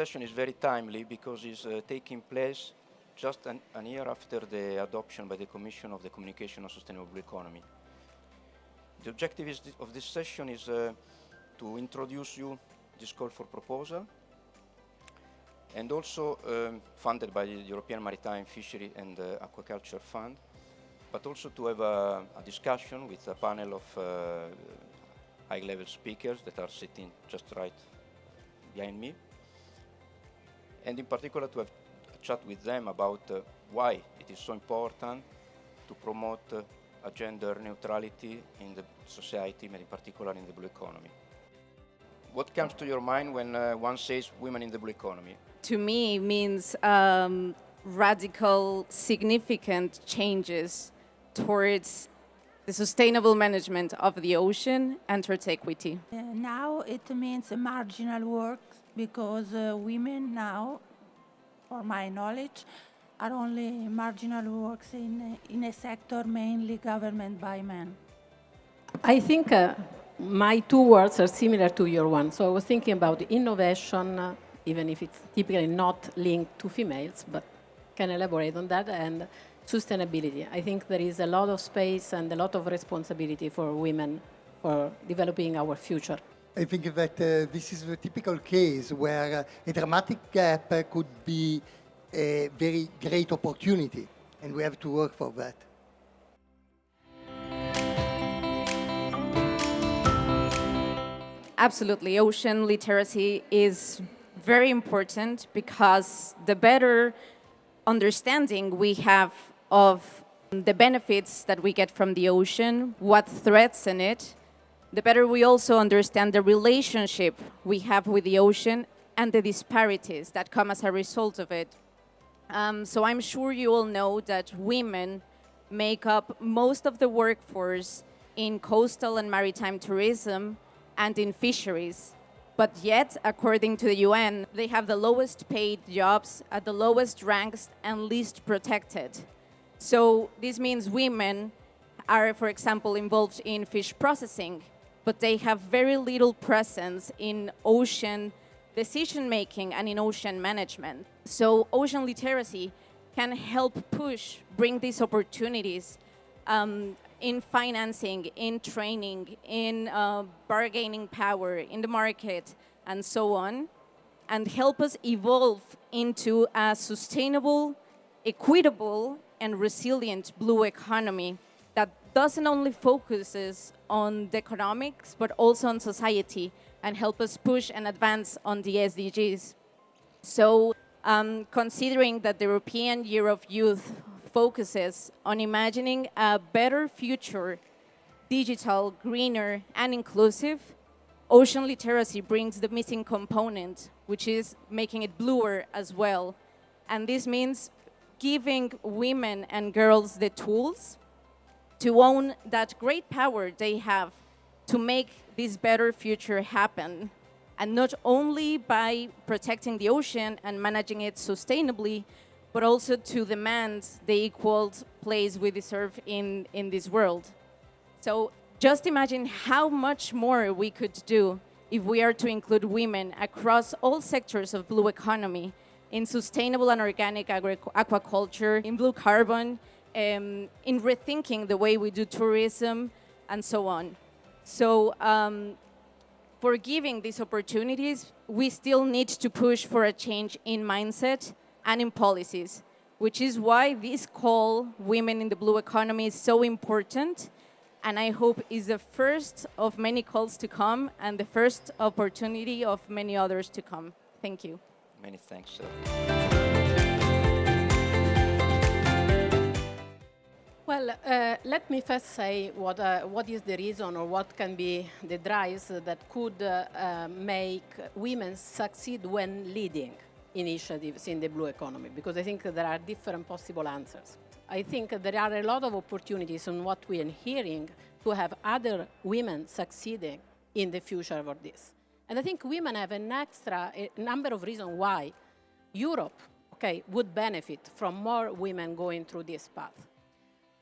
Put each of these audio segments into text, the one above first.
session is very timely because it's taking place just an year after the adoption by the Commission of the Communication on Sustainable Economy. The objective of this session is to introduce you this call for proposal, and also funded by the European Maritime, Fishery and Aquaculture Fund, but also to have a discussion with a panel of high-level speakers that are sitting just right behind me, and in particular to have a chat with them about why it is so important to promote a gender neutrality in the society, and in particular in the blue economy. What comes to your mind when one says women in the blue economy? To me, means radical, significant changes towards the sustainable management of the ocean and towards equity. Now it means marginal work because women now, for my knowledge, are only marginal works in a sector mainly governed by men. I think my two words are similar to your one. So I was thinking about innovation, even if it's typically not linked to females, but can elaborate on that, and sustainability. I think there is a lot of space and a lot of responsibility for women for developing our future. I think that this is a typical case where a dramatic gap could be a very great opportunity, and we have to work for that. Absolutely. Ocean literacy is very important because the better understanding we have of the benefits that we get from the ocean, what threats in it, the better we also understand the relationship we have with the ocean and the disparities that come as a result of it. So I'm sure you all know that women make up most of the workforce in coastal and maritime tourism and in fisheries. But yet, according to the UN, they have the lowest paid jobs at the lowest ranks and least protected. So this means women are, for example, involved in fish processing, but they have very little presence in ocean decision-making and in ocean management. So ocean literacy can help bring these opportunities in financing, in training, in bargaining power, in the market, and so on, and help us evolve into a sustainable, equitable, and resilient blue economy that doesn't only focuses on the economics, but also on society, and help us push and advance on the SDGs. So, considering that the European Year of Youth focuses on imagining a better future, digital, greener, and inclusive, ocean literacy brings the missing component, which is making it bluer as well. And this means giving women and girls the tools to own that great power they have to make this better future happen. And not only by protecting the ocean and managing it sustainably, but also to demand the equal place we deserve in this world. So just imagine how much more we could do if we are to include women across all sectors of blue economy, in sustainable and organic aquaculture, in blue carbon, in rethinking the way we do tourism, and so on. So for giving these opportunities, we still need to push for a change in mindset and in policies, which is why this call, Women in the Blue Economy, is so important, and I hope is the first of many calls to come and the first opportunity of many others to come. Thank you. Many thanks. Well, let me first say what is the reason or what can be the drives that could make women succeed when leading initiatives in the blue economy, because I think there are different possible answers. I think there are a lot of opportunities on what we are hearing to have other women succeeding in the future for this. And I think women have a number of reasons why Europe, would benefit from more women going through this path.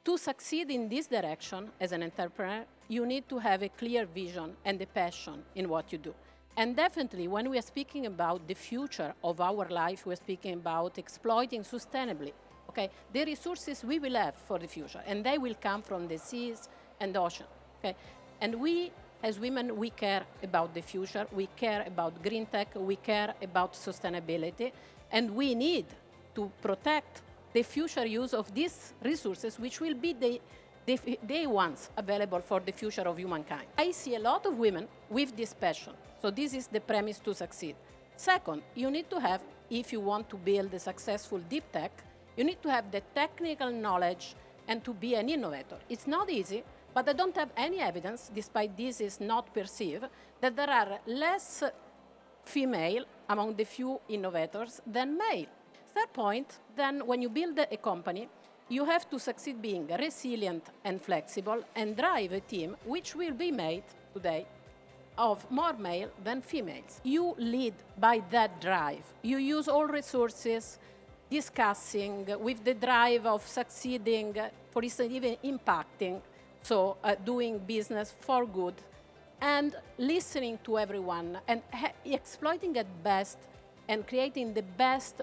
To succeed in this direction as an entrepreneur, you need to have a clear vision and a passion in what you do. And definitely, when we are speaking about the future of our life, we're speaking about exploiting sustainably, okay, the resources we will have for the future, and they will come from the seas and the ocean, okay? And we, as women, we care about the future, we care about green tech, we care about sustainability, and we need to protect the future use of these resources, which will be the ones available for the future of humankind. I see a lot of women with this passion. So this is the premise to succeed. Second, you need to have, if you want to build a successful deep tech, you need to have the technical knowledge and to be an innovator. It's not easy, but I don't have any evidence, despite this is not perceived, that there are less female among the few innovators than male. Third point, then when you build a company, you have to succeed being resilient and flexible and drive a team which will be made today of more male than females. You lead by that drive. You use all resources, discussing with the drive of succeeding, for instance, even impacting, so doing business for good, and listening to everyone and exploiting at best and creating the best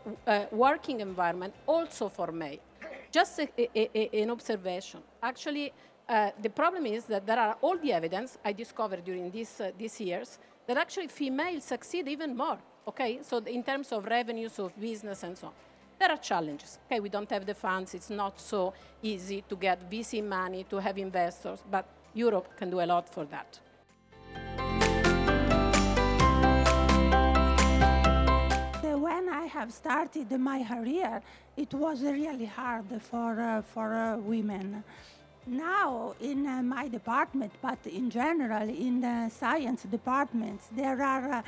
working environment also for male. Just an observation. Actually, the problem is that there are all the evidence I discovered during these years that actually females succeed even more, okay? So in terms of revenues, of business and so on. There are challenges, okay? We don't have the funds. It's not so easy to get VC money, to have investors, but Europe can do a lot for that. When I have started my career, it was really hard for women. Now, in my department, but in general, in the science departments, there are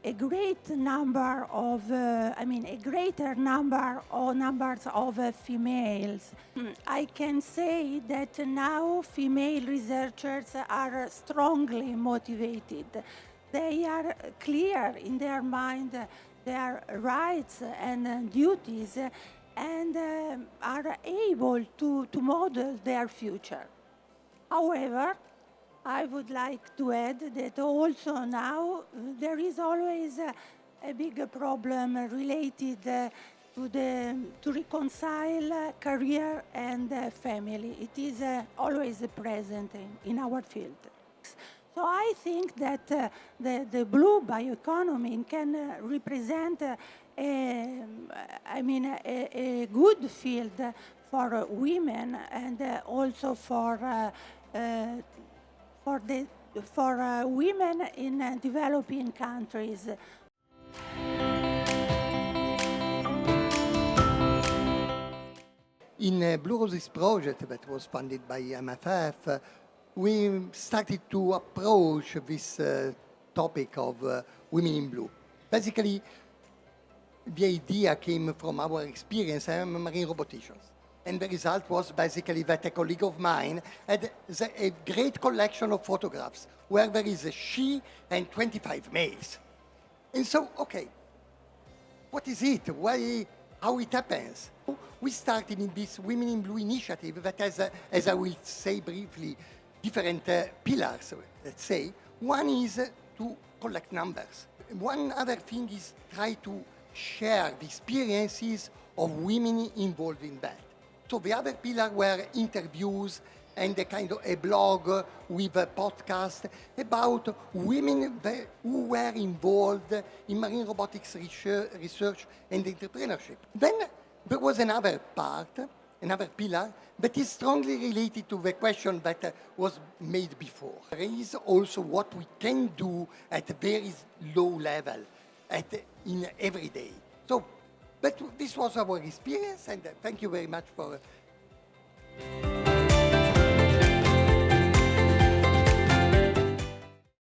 a great number of, a greater number or numbers of females. I can say that now female researchers are strongly motivated. They are clear in their mind their rights and duties and are able to model their future. However, I would like to add that also now there is always a big problem related to reconcile career and family. It is always present in our field. So I think that the blue bioeconomy can represent a good field for women and also for women in developing countries. In Blue Roses project that was funded by MFF, we started to approach this topic of women in blue. Basically, the idea came from our experience. I am a marine robotician. And the result was basically that a colleague of mine had a great collection of photographs where there is a she and 25 males. And so, okay, what is it? How it happens? We started in this Women in Blue initiative that has, as I will say briefly, different pillars, let's say. One is to collect numbers. One other thing is try to share the experiences of women involved in that. So the other pillar were interviews and a kind of a blog with a podcast about women who were involved in marine robotics research and entrepreneurship. Then there was another part, another pillar, that is strongly related to the question that was made before. There is also what we can do at a very low level, in every day. So, but this was our experience, and thank you very much for